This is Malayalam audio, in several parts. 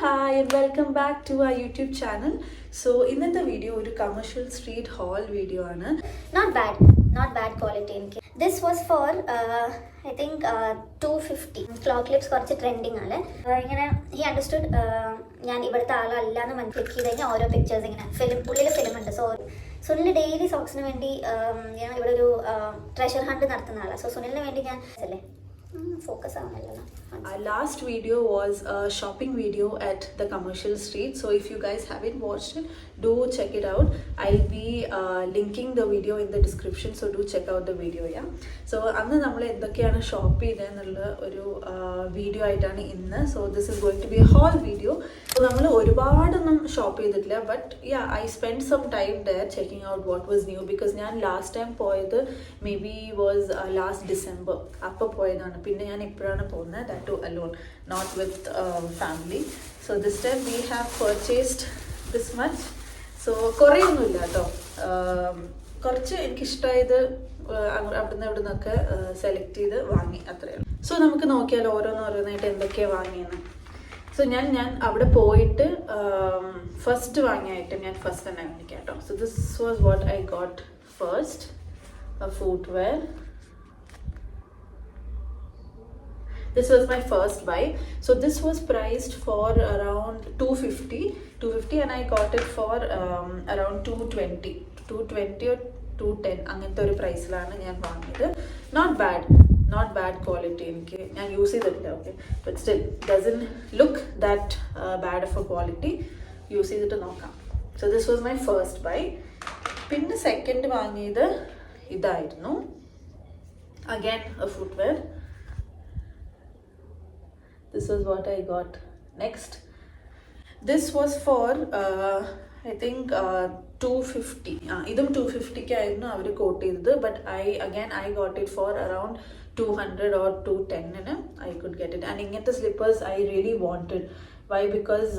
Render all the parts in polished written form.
hi and welcome back to our YouTube channel. So in the video a commercial street haul video ആണ്. Not bad quality. This was for I think 250. Clock clips കുറച്ച് ട്രെൻഡിങ് ആണ്. ഇങ്ങനെ he understood ഞാൻ ഇവിടുത്തെ ആളല്ല എന്ന് മനസ്സിലാക്കി കഴിഞ്ഞാൽ ഓരോ പിക്ചേഴ്സ് ഇങ്ങനെ ഉള്ളിൽ ഫിലിം ഉണ്ട്. സുനിൽ ഡെയിലി സോക്സിന് വേണ്ടി ഞാൻ ഇവിടെ ഒരു ട്രഷർ ഹണ്ട് നടത്തുന്ന ആളാണ്. സുനിലിന് വേണ്ടി ഞാൻ അല്ലേ focus ആവുന്നില്ലല്ലോ. Our last video was a shopping video at the commercial street. So if you guys haven't watched it, do check it out. I'll be linking the video in the description. So do check out the video. Yeah. So അന്ന് നമ്മൾ എന്തൊക്കെയാണ് ഷോപ്പ് ചെയ്തതെന്നുള്ള ഒരു വീഡിയോ ആയിട്ടാണ് ഇന്ന്. So this is going to be a haul video. So നമ്മൾ ഒരുപാടൊന്നും ഷോപ്പ് ചെയ്തിട്ടില്ല. But yeah, I spent some time there checking out what was new because ഞാൻ last time പോയത് maybe was last December. അപ്പോൾ പോയതാണ്. പിന്നെ ഞാൻ ഇപ്പോഴാണ് പോകുന്നത്. That too alone, not with family. So this time we have purchased this much. So കുറേ ഒന്നുമില്ല കേട്ടോ, കുറച്ച് എനിക്കിഷ്ടമായത് അവിടുന്ന് ഇവിടുന്നൊക്കെ സെലക്ട് ചെയ്ത് വാങ്ങി, അത്രയാണ്. സോ നമുക്ക് നോക്കിയാൽ ഓരോന്നായിട്ട് എന്തൊക്കെയാണ് വാങ്ങിയെന്ന്. സോ ഞാൻ അവിടെ പോയിട്ട് ഫസ്റ്റ് വാങ്ങിയ ഐറ്റം ഞാൻ ഫസ്റ്റ് തന്നെ കാണിക്കാം കേട്ടോ. So this was what I got first, footwear. This was my first buy. So this was priced for around 250 and I got it for around 220 or 210 അങ്ങനത്തെ ഒരു പ്രൈസിലാണ് ഞാൻ വാങ്ങിയത്. Not bad quality. എനിക്ക് ഞാൻ യൂസ് ചെയ്തിട്ടില്ല, okay, but still doesn't look that bad of a quality. Use ചെയ്തിട്ട് നോക്കാം. So this was my first buy. പിന്നെ സെക്കൻഡ് വാങ്ങിയത് ഇതായിരുന്നു, again a footwear. This is what I got next. This was for I think 250. ഇതും 250 ആയിരുന്നു അവർ കോട്ട് ചെയ്തത്. But I got it for around 200 or 210. I could get it. And ഇങ്ങനത്തെ slippers I really wanted. Why? Because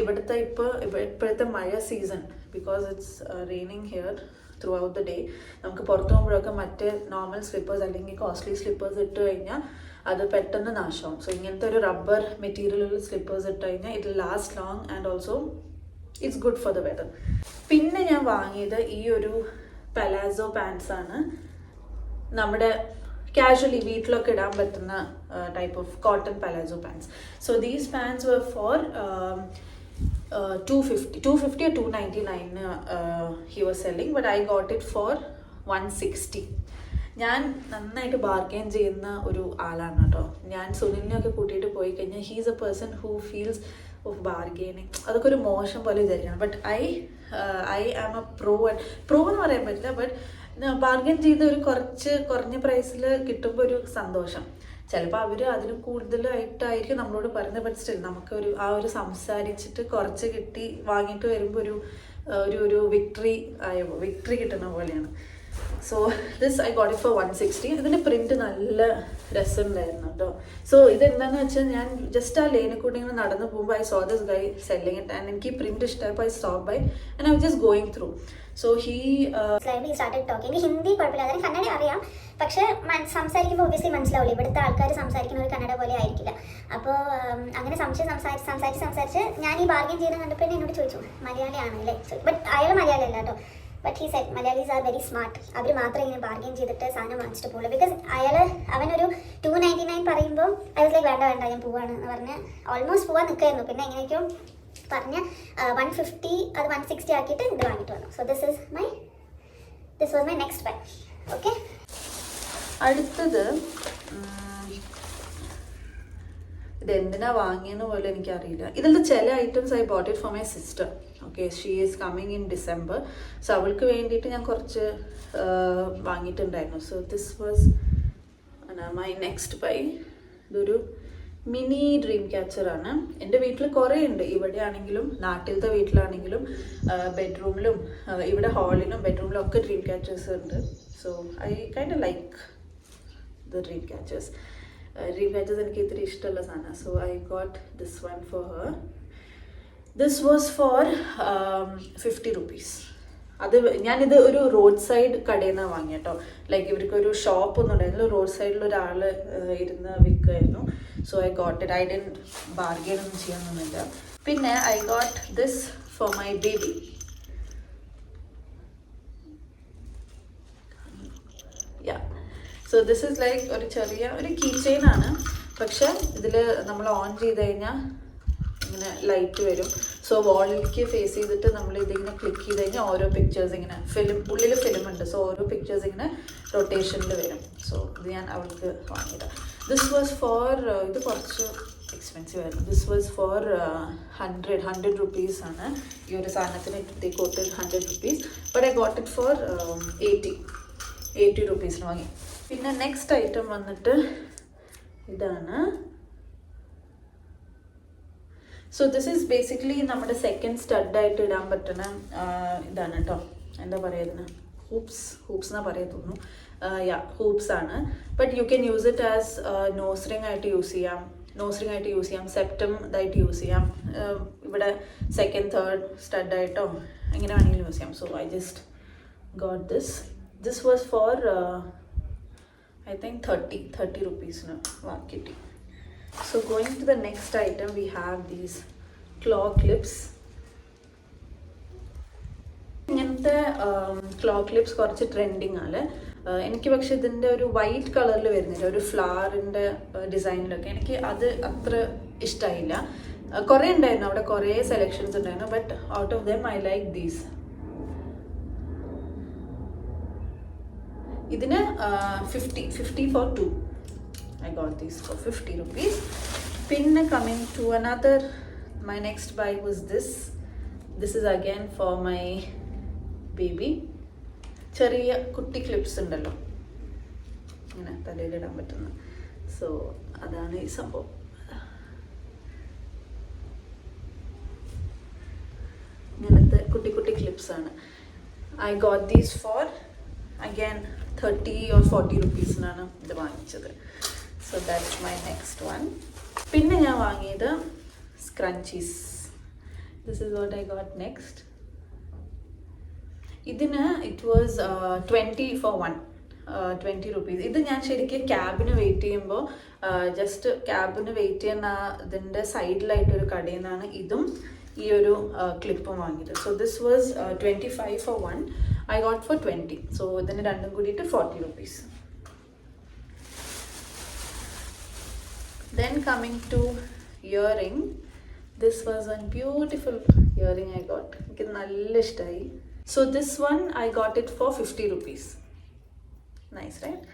ഇപ്പോഴത്തെ മഴ season, because it's raining here throughout the day. നമുക്ക് പുറത്തു പോകുമ്പോഴൊക്കെ മറ്റേ നോർമൽ സ്ലിപ്പേഴ്സ് അല്ലെങ്കിൽ കോസ്റ്റ്ലി സ്ലിപ്പേഴ്സ് ഇട്ട് കഴിഞ്ഞാൽ അത് പെട്ടെന്ന് നാശമാവും. സോ ഇങ്ങനത്തെ ഒരു റബ്ബർ മെറ്റീരിയലുള്ള സ്ലിപ്പേഴ്സ് ഇട്ട് കഴിഞ്ഞാൽ it last long and also it's good for the weather. പിന്നെ ഞാൻ വാങ്ങിയത് ഈ ഒരു പലാസോ പാൻസ് ആണ്. നമ്മുടെ കാഷ്വലി വീട്ടിലൊക്കെ ഇടാൻ പറ്റുന്ന type of cotton palazzo pants. So these pants were for 250 or 299 he was selling, but I got it for 160. ഞാൻ നന്നായിട്ട് ബാർഗെയിൻ ചെയ്യുന്ന ഒരു ആളാണ് കേട്ടോ. ഞാൻ സുനിലിനെയൊക്കെ കൂട്ടിയിട്ട് പോയി കഴിഞ്ഞാൽ he's a person who feels of bargaining. അതൊക്കെ ഒരു മോശം പോലെ വിചാരിക്കണം. But I am a pro എന്ന് പറയാൻ പറ്റില്ല, ബട്ട് ബാർഗെയിൻ ചെയ്ത് ഒരു കുറഞ്ഞ പ്രൈസിൽ കിട്ടുമ്പോൾ ഒരു സന്തോഷം. ചിലപ്പോൾ അവർ അതിന് കൂടുതലായിട്ടായിരിക്കും നമ്മളോട് പറയുന്നത്, ബട്ട് സ്റ്റിൽ നമുക്കൊരു ഒരു സംസാരിച്ചിട്ട് കുറച്ച് കിട്ടി വാങ്ങിയിട്ട് വരുമ്പോൾ ഒരു വിക്ടറി കിട്ടുന്ന പോലെയാണ്. So this I got it four 160. ഇതിൻ്റെ പ്രിൻറ്റ് നല്ല രസമുണ്ടായിരുന്നു കേട്ടോ. സോ ഇതെന്താണെന്ന് വെച്ചാൽ ഞാൻ ജസ്റ്റ് ആ ലേനെ കൂടി ഇങ്ങനെ നടന്നു പോകുമ്പോൾ I saw this guy selling it and എനിക്ക് ഈ പ്രിൻറ്റ് ഇഷ്ടമായപ്പോൾ I stop by and I was just going through. So he started talking. Hindi കുഴപ്പമില്ല, അതിന് കന്നഡ അറിയാം, പക്ഷേ സംസാരിക്കുമ്പോൾ ഒബ്വിയസ്ലി മനസ്സിലാവില്ല. ഇവിടുത്തെ ആൾക്കാർ സംസാരിക്കുന്ന ഒരു കന്നഡ പോലെ ആയിരിക്കില്ല. അപ്പോൾ അങ്ങനെ സംസാരിച്ച് ഞാൻ ഈ ബാർഗെയിൻ ചെയ്യുന്നത് കണ്ടപ്പോൾ എന്നോട് ചോദിച്ചു മലയാളിയാണല്ലേ. ബട്ട് അയാൾ മലയാളി അല്ല കേട്ടോ. But he said Malayalis are very smart. അവർ മാത്രമേ ഇങ്ങനെ ബാർഗെയിൻ ചെയ്തിട്ട് സാധനം വാങ്ങിച്ചിട്ട് പോകുള്ളൂ. ബിക്കോസ് അവനൊരു 299 പറയുമ്പോൾ ഐ വാസ് ലൈക്ക് വേണ്ട ഞാൻ പോവാണ് എന്ന് പറഞ്ഞ് ഓൾമോസ്റ്റ് പോകാൻ നിൽക്കായിരുന്നു. പിന്നെ എങ്ങനെയൊക്കെയോ പറഞ്ഞ് 150 അത് 160 ആക്കിയിട്ട് ഇത് വാങ്ങിയിട്ട് വന്നു. So this was my next buy. Okay, അടുത്തത് ഇത് എന്തിനാ വാങ്ങിയെന്ന് പോലും എനിക്കറിയില്ല. ഇതിലത്തെ ചില items I bought it for my sister. Okay, she is coming in December. So അവൾക്ക് വേണ്ടിയിട്ട് ഞാൻ കുറച്ച് വാങ്ങിയിട്ടുണ്ടായിരുന്നു. So this was my next buy. ഇതൊരു മിനി ഡ്രീം ക്യാച്ചറാണ്. എൻ്റെ വീട്ടിൽ കുറേ ഉണ്ട്. ഇവിടെ ആണെങ്കിലും നാട്ടിലത്തെ വീട്ടിലാണെങ്കിലും ബെഡ്റൂമിലും ഇവിടെ ഹാളിലും ബെഡ്റൂമിലും ഒക്കെ ഡ്രീം ക്യാച്ചേഴ്സ് ഉണ്ട്. So I kind of like the dream catchers. എനിക്ക് ഇത്തിരി ഇഷ്ടമുള്ള സാധനമാണ്. So I got this one for her. This was for 50 rupees. അത് ഞാനിത് ഒരു റോഡ് സൈഡ് കടയിൽ നിന്നാണ് വാങ്ങിയ കേട്ടോ. ലൈക്ക് ഇവർക്കൊരു ഷോപ്പൊന്നും ഉണ്ടായിരുന്നില്ല, റോഡ് സൈഡിൽ ഒരാൾ ഇരുന്ന് വിൽക്കുമായിരുന്നു. So I got it. I didn't bargain ഒന്നും ചെയ്യാനൊന്നുമില്ല. പിന്നെ I got this for my baby. So this is like ഒരു ചെറിയ ഒരു കീ ചെയിൻ ആണ്. പക്ഷെ ഇതിൽ നമ്മൾ ഓൺ ചെയ്ത് കഴിഞ്ഞാൽ ഇങ്ങനെ ലൈറ്റ് വരും. സോ വാളിലേക്ക് ഫേസ് ചെയ്തിട്ട് നമ്മൾ ഇതിങ്ങനെ ക്ലിക്ക് ചെയ്ത് കഴിഞ്ഞാൽ ഓരോ പിക്ചേഴ്സ് ഇങ്ങനെ ഉള്ളിൽ ഫിലിം ഉണ്ട്. സോ ഓരോ പിക്ചേഴ്സ് ഇങ്ങനെ റൊട്ടേഷനിൽ വരും. സോ ഇത് ഞാൻ അവൾക്ക് വാങ്ങിയതാണ്. ദിസ് വാസ് ഫോർ, ഇത് കുറച്ച് എക്സ്പെൻസീവ് ആയിരുന്നു. ദിസ് വാസ് ഫോർ 100 റുപ്പീസ് ആണ് ഈ ഒരു സാധനത്തിന്. They quoted 100 rupees, but I got it for 80 റുപ്പീസിന് വാങ്ങി. പിന്നെ നെക്സ്റ്റ് ഐറ്റം വന്നിട്ട് ഇതാണ്. സോ ദിസ് ഈസ് ബേസിക്കലി നമ്മുടെ സെക്കൻഡ് സ്റ്റഡായിട്ട് ഇടാൻ പറ്റുന്ന ഇതാണ് കേട്ടോ. എന്താ പറയുന്നത്, ഹൂപ്സ് എന്നാ പറയുന്നു. ഹൂപ്സ് ആണ്. But you can use it as nose ring ആയിട്ട് യൂസ് ചെയ്യാം, സെപ്റ്റം ഇതായിട്ട് യൂസ് ചെയ്യാം, ഇവിടെ സെക്കൻഡ് തേർഡ് സ്റ്റഡായിട്ടോ എങ്ങനെ വേണമെങ്കിലും യൂസ് ചെയ്യാം. So I just got this was for I think 30 rupees വാങ്ങിയിട്ട്. So going to the next item, we have these claw clips. ഇങ്ങനത്തെ ക്ലോ ക്ലിപ്സ് കുറച്ച് ട്രെൻഡിങ് ആണ്. എനിക്ക് പക്ഷെ ഇതിൻ്റെ ഒരു വൈറ്റ് കളറിൽ വരുന്നില്ല, ഒരു ഫ്ലവറിൻ്റെ ഡിസൈനിലൊക്കെ എനിക്ക് അത് അത്ര ഇഷ്ടമായില്ല. കുറേ ഉണ്ടായിരുന്നു അവിടെ, കുറേ സെലക്ഷൻസ് ഉണ്ടായിരുന്നു. But out of them I like these. ഇതിന് 50 for 2. I got these for 50 rupees. പിന്നെ coming to another, my next buy was this is again for my baby. ചെറിയ കുട്ടി ക്ലിപ്സ് ഉണ്ടല്ലോ ഇങ്ങനെ തലയിലിടാൻ പറ്റുന്ന. സോ അതാണ് ഈ സംഭവം. ഇങ്ങനത്തെ കുട്ടി ക്ലിപ്സ് ആണ്. I got these for again 30 or 40 റുപ്പീസിനാണ് ഇത് വാങ്ങിച്ചത്. So that's my next one. പിന്നെ ഞാൻ വാങ്ങിയത് scrunchies. This is what I got next. ഇതിന് ഇറ്റ് വാസ് 20 for 1, 20 റുപ്പീസ്. ഇത് ഞാൻ ശരിക്കും ക്യാബിന് വെയിറ്റ് ചെയ്യുമ്പോൾ ജസ്റ്റ് ക്യാബിന് വെയിറ്റ് ചെയ്യുന്ന ഇതിൻ്റെ സൈഡിലായിട്ടൊരു കടയിൽ നിന്നാണ് ഇതും ഈ ഒരു ക്ലിപ്പും വാങ്ങിയത്. So this was 25 for 1. I got for 20. So ഇതിന് രണ്ടും കൂടിയിട്ട് 40 rupees. Then coming to earring. This was one beautiful earring I got. എനിക്ക് നല്ല ഇഷ്ടമായി. So this one I got it for 50 rupees. Nice, right?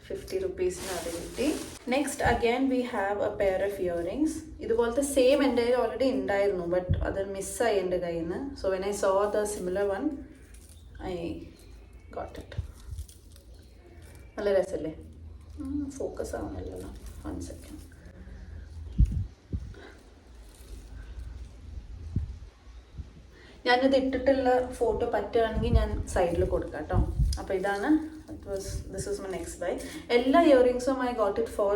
50 rupees അത് കിട്ടി. Next again we have a pair of earrings. ഇതുപോലത്തെ സെയിം എൻ്റെ കയ്യിൽ ഓൾറെഡി ഉണ്ടായിരുന്നു, ബട്ട് അത് മിസ്സായി എൻ്റെ കയ്യിൽ നിന്ന്. So when I so the similar one I got it. നല്ല രസമല്ലേ? ഫോക്കസ് ആവുന്നില്ലല്ലോ. 1 second. ഞാനിത് ഇട്ടിട്ടുള്ള ഫോട്ടോ പറ്റുകയാണെങ്കിൽ ഞാൻ സൈഡിൽ കൊടുക്കാം കേട്ടോ. അപ്പോൾ ഇതാണ്, this is my next buy. എല്ലാ ഇയറിങ്സും ഐ ഗോട്ട് ഇറ്റ് ഫോർ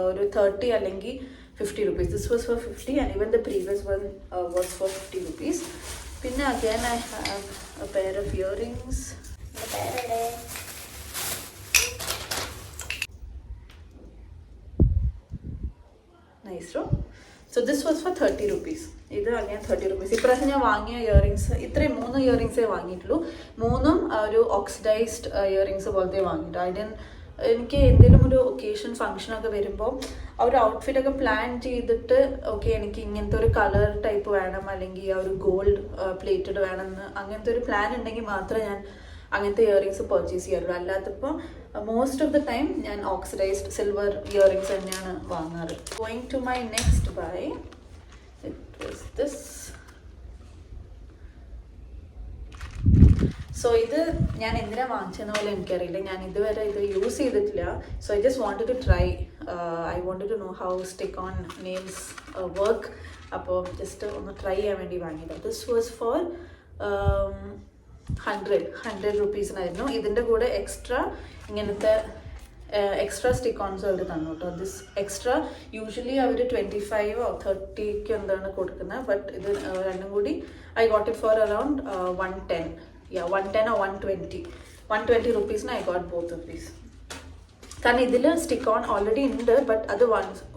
ഒരു 30 അല്ലെങ്കിൽ 50 rupees. This was for 50 and even the previous one was for 50 rupees. പിന്നെ again I have a pair of earrings. Nice. So this was for 30 rupees. ഇത് അഗൈൻ 30 rupees. ഇപ്രാവശ്യം ഞാൻ വാങ്ങിയ ഇയറിങ്സ് ഇത്രയും 3 ഇയറിങ്സേ വാങ്ങിയിട്ടുള്ളൂ. 3ഉം ഒരു ഓക്സിഡൈസ്ഡ് ഇയറിങ്സ് പോലത്തെ വാങ്ങിയിട്ടു. എനിക്ക് എന്തെങ്കിലും ഒരു ഒക്കേഷൻ ഫംഗ്ഷനൊക്കെ വരുമ്പോൾ ആ ഒരു ഔട്ട്ഫിറ്റൊക്കെ പ്ലാൻ ചെയ്തിട്ട് ഓക്കെ എനിക്ക് ഇങ്ങനത്തെ ഒരു കളർ ടൈപ്പ് വേണം അല്ലെങ്കിൽ ആ ഒരു ഗോൾഡ് പ്ലേറ്റഡ് വേണമെന്ന് അങ്ങനത്തെ ഒരു പ്ലാൻ ഉണ്ടെങ്കിൽ മാത്രമേ ഞാൻ അങ്ങനത്തെ ഇയറിങ്സ് പർച്ചേസ് ചെയ്യാറുള്ളൂ. അല്ലാത്തപ്പോൾ മോസ്റ്റ് ഓഫ് ദ ടൈം ഞാൻ ഓക്സിഡൈസ്ഡ് സിൽവർ ഇയറിങ്സ് തന്നെയാണ് വാങ്ങാറ്. Going to my next buy, it was this. So ഇത് ഞാൻ എന്തിനാണ് വാങ്ങിച്ചെന്ന പോലെ എനിക്കറിയില്ല, ഞാൻ ഇതുവരെ ഇത് യൂസ് ചെയ്തിട്ടില്ല. So I just wanted to try, I wanted to know how stick on nails work. അപ്പോൾ ജസ്റ്റ് ഒന്ന് ട്രൈ ചെയ്യാൻ വേണ്ടി വാങ്ങിയത്. ദിസ് വാസ് ഫോർ 100 rupees-നായിരുന്നു. ഇതിൻ്റെ കൂടെ എക്സ്ട്രാ ഇങ്ങനത്തെ എക്സ്ട്രാ സ്റ്റിക്ക് ഓൺസ് അവർ തന്നു കേട്ടോ. ദിസ് എക്സ്ട്രാ യൂഷ്വലി അവർ 25 or 30 എന്താണ് കൊടുക്കുന്നത്, ബട്ട് ഇത് രണ്ടും കൂടി I got it for around 110. Yeah, 110 or 120 rupees. I got both of these. കാരണം ഇതിൽ സ്റ്റിക്ക് ഓൺ ഓൾറെഡി ഉണ്ട്, ബട്ട് അത്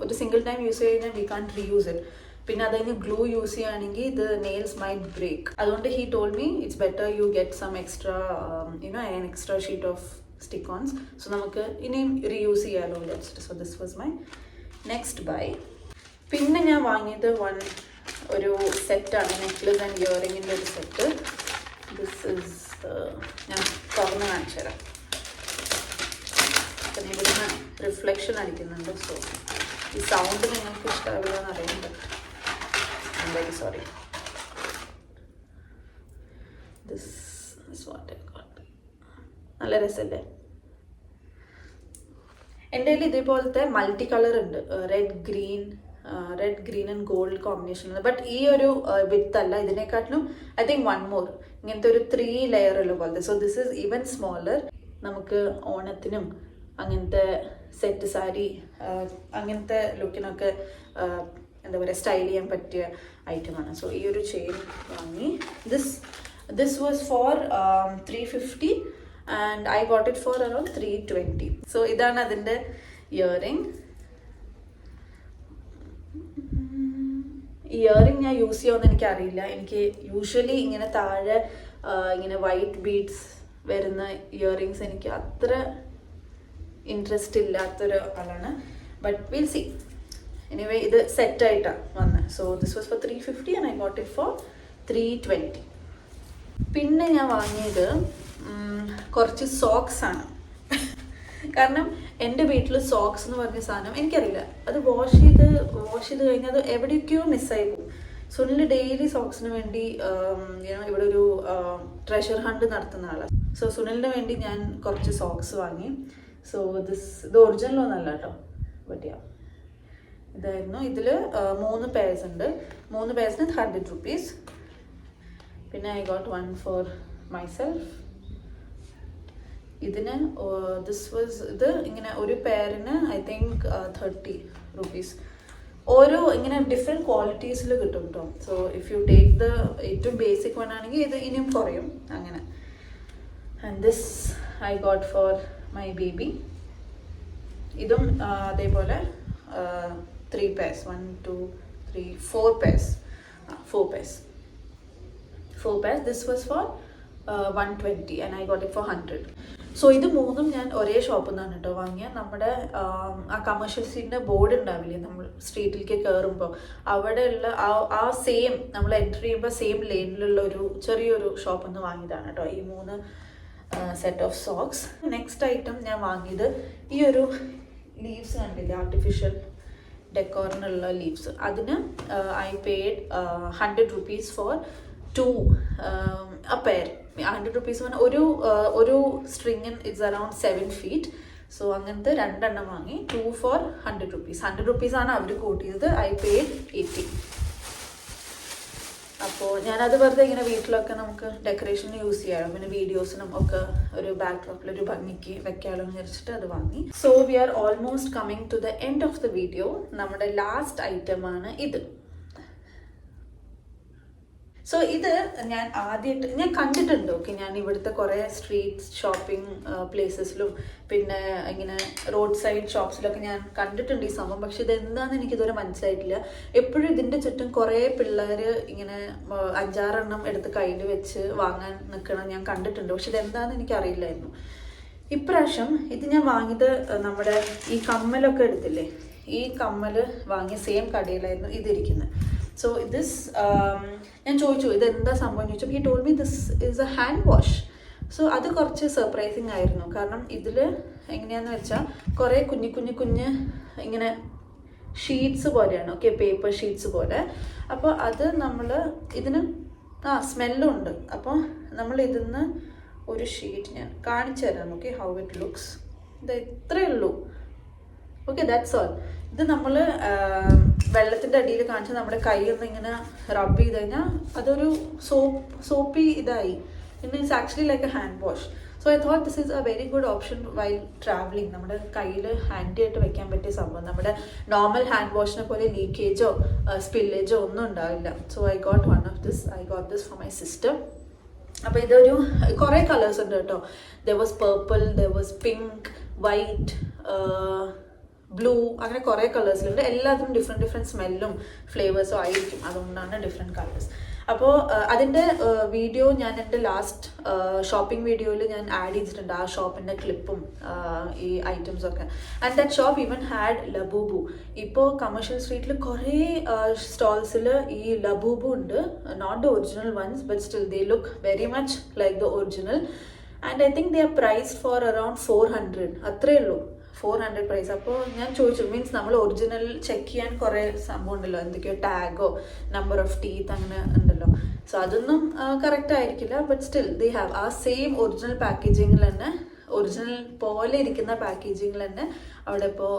ഒരു സിംഗിൾ ടൈം യൂസ് കഴിഞ്ഞാൽ വി കാൻറ്റ് റീയൂസ് ഇറ്റ്. പിന്നെ അത് കഴിഞ്ഞ് ഗ്ലൂ യൂസ് ചെയ്യുകയാണെങ്കിൽ ഇത് നെയിൽസ് മൈറ്റ് ബ്രേക്ക്. അതുകൊണ്ട് he told me it's better you get some extra an extra sheet of stick-ons. So നമുക്ക് ഇനിയും റീയൂസ് ചെയ്യാമല്ലോ വിചാരിച്ചിട്ട്. So this was my next buy. പിന്നെ ഞാൻ വാങ്ങിയത് ഒരു സെറ്റാണ്, നെക്ലസ് ആൻഡ് ഇയറിങ്ങിൻ്റെ ഒരു സെറ്റ്. ദിസ് ഇസ് ഞാൻ തുറന്ന് കാണിച്ചു തരാം. അപ്പം ഇവിടുന്ന് റിഫ്ലക്ഷൻ അടിക്കുന്നുണ്ട്. സോ ഈ സൗണ്ട് നിങ്ങൾക്ക് ഇഷ്ടമാവില്ല എന്ന് അറിയുന്നുണ്ട്. I am very sorry. This is what I got. നല്ല രസമല്ലേ? എൻ്റെ കയ്യിൽ ഇതേപോലത്തെ മൾട്ടി കളർ ഉണ്ട്, red green and gold combination. But ഈ ഒരു വിത്ത് അല്ല, ഇതിനെക്കാട്ടിലും ഐ തിങ്ക് 1 more ഇങ്ങനത്തെ ഒരു 3 ലെയർ ഉള്ള പോലത്തെ. So this is even smaller. നമുക്ക് ഓണത്തിനും അങ്ങനത്തെ സെറ്റ് സാരി അങ്ങനത്തെ ലുക്കിനൊക്കെ എന്താ പറയുക സ്റ്റൈൽ ചെയ്യാൻ പറ്റിയ ഐറ്റമാണ്. സോ ഈ ഒരു ചെയിൻ വാങ്ങി. This was for 350 and I got it for around 320. So ഇതാണ് അതിൻ്റെ ഇയറിംഗ്. ഇയറിംഗ് ഞാൻ യൂസ് ചെയ്യുമെന്ന് എനിക്കറിയില്ല. എനിക്ക് യൂഷ്വലി ഇങ്ങനെ താഴെ ഇങ്ങനെ വൈറ്റ് ബീഡ്സ് വരുന്ന ഇയറിങ്സ് എനിക്ക് അത്ര ഇൻട്രസ്റ്റ് ഇല്ലാത്തൊരു ആളാണ്. But will see. എനിവേ ഇത് സെറ്റായിട്ടാണ് വന്നത്. So this was for 350 and I got it for 320. പിന്നെ ഞാൻ വാങ്ങിയത് കുറച്ച് സോക്സ് ആണ്. കാരണം എൻ്റെ വീട്ടിൽ സോക്സ് എന്ന് പറഞ്ഞ സാധനം എനിക്കറിയില്ല, അത് വാഷ് ചെയ്ത് കഴിഞ്ഞാൽ അത് എവിടെയൊക്കെയോ മിസ്സായി പോകും. സുനിൽ ഡെയിലി സോക്സിന് വേണ്ടി ഇവിടെ ഒരു ട്രഷർ ഹണ്ട് നടത്തുന്ന ആളാണ്. സോ സുനിലിന് വേണ്ടി ഞാൻ കുറച്ച് സോക്സ് വാങ്ങി. സോ ഇത് ഒറിജിനലൊന്നല്ല കേട്ടോ, ബട്ട് ഇതായിരുന്നു. ഇതിൽ 3 pairs ഉണ്ട്. 3 pairsന് 100 rupees. പിന്നെ ഐ ഗോട്ട് 1 for myself. ഇതിന് ഇത് ഇങ്ങനെ ഒരു പെയറിന് ഐ തിങ്ക് 30 rupees. ഓരോ ഇങ്ങനെ ഡിഫറെൻറ്റ് ക്വാളിറ്റീസിൽ കിട്ടും കേട്ടോ. So if you take the ഏറ്റവും ബേസിക് വൺ ആണെങ്കിൽ ഇത് ഇനിയും കുറയും അങ്ങനെ. And this I got four my baby. ഇതും അതേപോലെ 3 pairs. 1 2 3 4 pairs. 4 pairs. This was for 120 and I got it for 100. So ഇത് 3ഉം ഞാൻ ഒരേ ഷോപ്പിൽ നിന്നാണ് കേട്ടോ വാങ്ങിയ. നമ്മുടെ ആ കമേഴ്ഷ്യൽ സ്ട്രീറ്റിൻ്റെ ബോർഡ് ഉണ്ടാവില്ലേ നമ്മൾ സ്ട്രീറ്റിലേക്ക് കയറുമ്പോൾ, അവിടെയുള്ള ആ സെയിം നമ്മൾ എൻട്രി ചെയ്യുമ്പോൾ സെയിം ലെയിനിലുള്ള ഒരു ചെറിയൊരു ഷോപ്പിൽ നിന്ന് വാങ്ങിയതാണ് കേട്ടോ ഈ 3 set of socks. Next item ഞാൻ വാങ്ങിയത് ഈ ഒരു ലീവ്സ് കണ്ടില്ലേ, ആർട്ടിഫിഷ്യൽ ഡെക്കോറിനുള്ള ലീവ്സ്. അതിന് I paid 100 rupees for 2 a pair. 100 rupees ഒരു സ്ട്രിങ്ങിന് ഇറ്റ്സ് അറൗണ്ട് 7 feet. സോ അങ്ങനത്തെ 2 എണ്ണം വാങ്ങി. 2 for 100 rupees. 100 rupees ആണ് അവർ കൂട്ടിയത്. I paid 80. അപ്പോൾ ഞാനത് വെറുതെ ഇങ്ങനെ വീട്ടിലൊക്കെ നമുക്ക് ഡെക്കറേഷന് യൂസ് ചെയ്യാം, പിന്നെ വീഡിയോസിനും ഒക്കെ ഒരു ബാക്ക്ഡ്രോപ്പിൽ ഒരു ഭംഗിക്ക് വെക്കാമല്ലോ എന്ന് വിചാരിച്ചിട്ട് അത് വാങ്ങി. So we are almost coming to the end of the video. നമ്മുടെ ലാസ്റ്റ് ഐറ്റമാണ് ഇത്. സോ ഇത് ഞാൻ ആദ്യമായിട്ട് ഞാൻ കണ്ടിട്ടുണ്ട്. ഓക്കെ, ഞാൻ ഇവിടുത്തെ കുറേ സ്ട്രീറ്റ് ഷോപ്പിംഗ് പ്ലേസസിലും പിന്നെ ഇങ്ങനെ റോഡ് സൈഡ് ഷോപ്സിലൊക്കെ ഞാൻ കണ്ടിട്ടുണ്ട് ഈ സംഭവം. പക്ഷെ ഇതെന്താണെന്ന് എനിക്കിതുവരെ മനസ്സിലായിട്ടില്ല. എപ്പോഴും ഇതിൻ്റെ ചുറ്റും കുറേ പിള്ളേർ ഇങ്ങനെ 5-6 എണ്ണം എടുത്ത് കയ്യിൽ വെച്ച് വാങ്ങാൻ നിൽക്കണം ഞാൻ കണ്ടിട്ടുണ്ട്. പക്ഷെ ഇതെന്താണെന്ന് എനിക്കറിയില്ലായിരുന്നു. ഇപ്രാവശ്യം ഇത് ഞാൻ വാങ്ങിയത് നമ്മുടെ ഈ കമ്മലൊക്കെ എടുത്തില്ലേ, ഈ കമ്മൽ വാങ്ങിയ സെയിം കടയിലായിരുന്നു ഇതിരിക്കുന്നത്. സോ ദിസ് ഞാൻ ചോദിച്ചു ഇതെന്താ സംഭവം ചോദിച്ചു. He told me this is A hand wash. So അത് കുറച്ച് സർപ്രൈസിങ് ആയിരുന്നു. കാരണം ഇതിൽ എങ്ങനെയാണെന്ന് വെച്ചാൽ കുറേ കുഞ്ഞ് ഇങ്ങനെ ഷീറ്റ്സ് പോലെയാണ്. ഓക്കെ, പേപ്പർ ഷീറ്റ്സ് പോലെ. അപ്പോൾ അത് നമ്മൾ ഇതിന് സ്മെല്ലും ഉണ്ട്. അപ്പോൾ നമ്മൾ ഇതിന്ന് ഒരു ഷീറ്റ് ഞാൻ കാണിച്ചു തരാം. Okay, how it looks. ഇത് ഇത്രയേ ഉള്ളൂ. Okay, that's all. ഇത് നമ്മൾ വെള്ളത്തിൻ്റെ അടിയിൽ കാണിച്ച് നമ്മുടെ കൈയൊന്ന് ഇങ്ങനെ റബ്ബ് ചെയ്ത് കഴിഞ്ഞാൽ അതൊരു സോപ്പി ഇതായി. It's actually like A hand wash. So I thought this is A very good option while travelling. നമ്മുടെ കയ്യിൽ ഹാൻഡി ആയിട്ട് വെക്കാൻ പറ്റിയ സംഭവം. നമ്മുടെ നോർമൽ ഹാൻഡ് വാഷിനെ പോലെ ലീക്കേജോ സ്പില്ലേജോ ഒന്നും ഉണ്ടാവില്ല. So I got one of this. I got this for my sister. അപ്പോൾ ഇതൊരു കുറേ കളേഴ്സ് ഉണ്ട് കേട്ടോ. There was purple, there was pink, white, blue, അങ്ങനെ കുറേ കളേഴ്സിലുണ്ട്. എല്ലാത്തിനും ഡിഫറെൻറ്റ് സ്മെല്ലും ഫ്ലേവേഴ്സും ആയിരിക്കും, അതുകൊണ്ടാണ് ഡിഫറെൻറ്റ് കളേഴ്സ്. അപ്പോൾ അതിൻ്റെ വീഡിയോ ഞാൻ എൻ്റെ ലാസ്റ്റ് ഷോപ്പിംഗ് വീഡിയോയിൽ ഞാൻ ആഡ് ചെയ്തിട്ടുണ്ട്, ആ ഷോപ്പിൻ്റെ ക്ലിപ്പും ഈ ഐറ്റംസൊക്കെ. And that shop even had Labubu. ഇപ്പോൾ കമേഴ്ഷ്യൽ സ്ട്രീറ്റിൽ കുറേ സ്റ്റോൾസിൽ ഈ ലബൂബു ഉണ്ട്, not the original ones but still they look very much like the original. And I think they are priced for around 400, അത്രയേ ഉള്ളൂ, 400 പ്രൈസ്. അപ്പോൾ ഞാൻ ചോദിച്ചു, മീൻസ് നമ്മൾ ഒറിജിനൽ ചെക്ക് ചെയ്യാൻ കുറേ സംഭവം ഉണ്ടല്ലോ, എന്തൊക്കെയോ ടാഗോ നമ്പർ ഓഫ് ടീത്ത് അങ്ങനെ ഉണ്ടല്ലോ. സോ അതൊന്നും കറക്റ്റ് ആയിരിക്കില്ല, ബട്ട് സ്റ്റിൽ ദേ ഹാവ് ആ സെയിം ഒറിജിനൽ പാക്കേജിങ്ങിൽ തന്നെ, ഒറിജിനൽ പോലെ ഇരിക്കുന്ന പാക്കേജിങ്ങിൽ തന്നെ അവിടെ ഇപ്പോൾ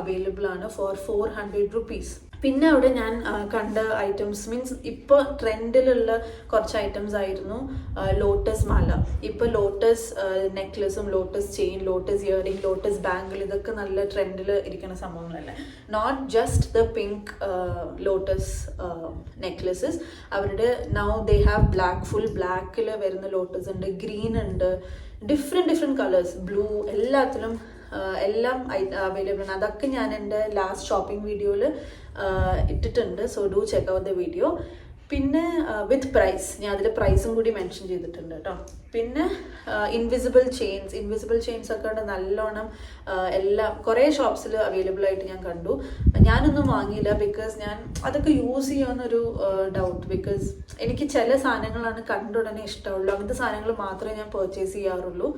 അവൈലബിൾ ആണ് ഫോർ 400 rupees. പിന്നെ അവിടെ ഞാൻ കണ്ട ഐറ്റംസ് മീൻസ് ഇപ്പോൾ ട്രെൻഡിലുള്ള കുറച്ച് ഐറ്റംസ് ആയിരുന്നു ലോട്ടസ് മാല. ഇപ്പോൾ ലോട്ടസ് നെക്ലസും lotus chain, lotus earring, lotus bangle, ഇതൊക്കെ നല്ല ട്രെൻഡിൽ ഇരിക്കുന്ന സംഭവങ്ങളല്ലേ. Not just the pink lotus necklaces, അവരുടെ now they have black, full ബ്ലാക്കിൽ വരുന്ന ലോട്ടസ് ഉണ്ട്, ഗ്രീൻ ഉണ്ട്, ഡിഫറെൻറ്റ് കളേഴ്സ്, ബ്ലൂ, എല്ലാത്തിലും എല്ലാം അവൈലബിൾ ആണ്. അതൊക്കെ ഞാൻ എൻ്റെ ലാസ്റ്റ് ഷോപ്പിംഗ് വീഡിയോയിൽ ഇട്ടിട്ടുണ്ട്, so do check out the video. പിന്നെ വിത്ത് പ്രൈസ്, ഞാൻ അതിൽ പ്രൈസും കൂടി മെൻഷൻ ചെയ്തിട്ടുണ്ട് കേട്ടോ. പിന്നെ ഇൻവിസിബിൾ ചെയിൻസ് ഒക്കെ ഉണ്ട് നല്ലോണം, എല്ലാം കുറേ ഷോപ്സിൽ അവൈലബിൾ ആയിട്ട് ഞാൻ കണ്ടു. ഞാനൊന്നും വാങ്ങിയില്ല, ബിക്കോസ് ഞാൻ അതൊക്കെ യൂസ് ചെയ്യാമെന്നൊരു ഡൗട്ട്, ബിക്കോസ് എനിക്ക് ചില സാധനങ്ങളാണ് കണ്ട ഉടനെ ഇഷ്ടമുള്ളൂ, അങ്ങനത്തെ സാധനങ്ങൾ മാത്രമേ ഞാൻ പർച്ചേസ് ചെയ്യാറുള്ളൂ.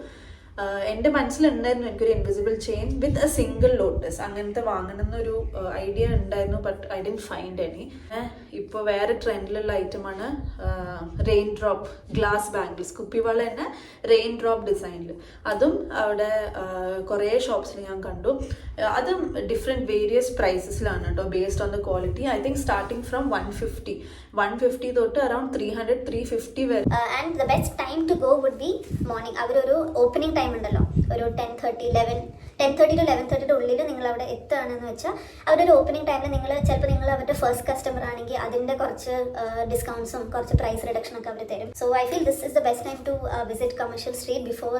എൻ്റെ മനസ്സിലുണ്ടായിരുന്നു എനിക്കൊരു invisible chain with a single lotus, അങ്ങനത്തെ വാങ്ങണം എന്നൊരു ഐഡിയ ഉണ്ടായിരുന്നു, but I didn't find any. ഇപ്പോൾ വേറെ ട്രെൻഡിലുള്ള ഐറ്റമാണ് റെയിൻ ഡ്രോപ്പ് ഗ്ലാസ് ബാംഗിൾസ്, കുപ്പിവള തന്നെ റെയിൻ ഡ്രോപ്പ് ഡിസൈനിൽ. അതും അവിടെ കുറേ ഷോപ്സിൽ ഞാൻ കണ്ടു. അതും ഡിഫറെൻറ്റ് വേരിയസ് പ്രൈസസിലാണ് കേട്ടോ, based on the quality. I think starting from 150 തൊട്ട് അറൌണ്ട് 300-350 വരെ. And the best time to go would be morning. അവരൊരു ഓപ്പണിംഗ് ടൈം ഉണ്ടല്ലോ, ഒരു 10:30 to 11:30 ഉള്ളിൽ നിങ്ങൾ അവിടെ എത്തുകയാണെന്ന് വെച്ചാൽ അവരൊരു ഓപ്പണിംഗ് ടൈമിൽ നിങ്ങൾ അവരുടെ ഫസ്റ്റ് കസ്റ്റമർ ആണെങ്കിൽ അതിൻ്റെ കുറച്ച് ഡിസ്കൗണ്ട്സും കുറച്ച് പ്രൈസ് റിഡക്ഷനൊക്കെ അവർ തരും. So I feel this is the best time to visit commercial street before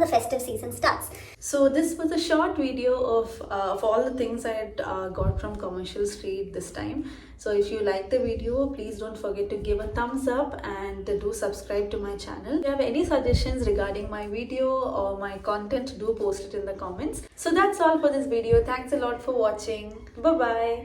the festive season starts. So this was a short video of all the things I had got from Commercial Street this time. So if you like the video, please don't forget to give a thumbs up and do subscribe to my channel. If you have any suggestions regarding my video or my content, do post it in the comments. So that's all for this video. Thanks a lot for watching. Bye bye.